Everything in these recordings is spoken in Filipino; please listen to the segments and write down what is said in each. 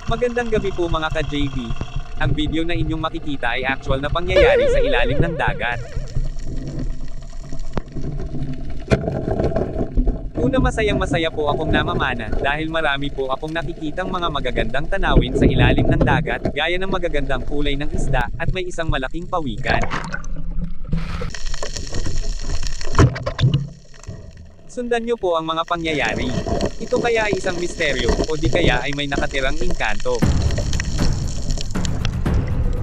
Magandang gabi po mga ka-JB. Ang video na inyong makikita ay actual na pangyayari sa ilalim ng dagat. Una, masayang-masaya po akong namamana dahil marami po akong nakikitang mga magagandang tanawin sa ilalim ng dagat, gaya ng magagandang kulay ng isda, at may isang malaking pawikan. Sundan niyo po ang mga pangyayari. Ito kaya ay isang misteryo, o di kaya ay may nakatirang engkanto.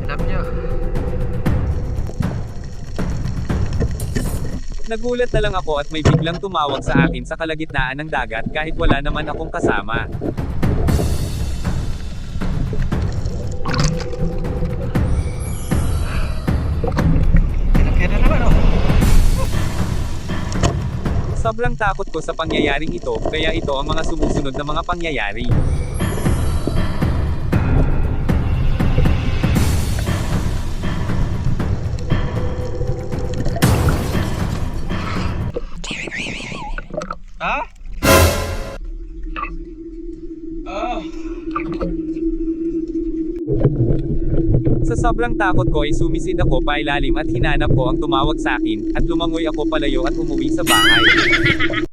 Hanap niyo. Nagulat na lang ako at may biglang tumawag sa akin sa kalagitnaan ng dagat kahit wala naman akong kasama. Kaya na naman oh. Sobrang takot ko sa pangyayaring ito, kaya ito ang mga sumusunod na mga pangyayari. Ha? Oh. Sa sobrang takot ko ay sumisid ako pailalim at hinanap ko ang tumawag sa akin, at lumangoy ako palayo at umuwi sa bahay.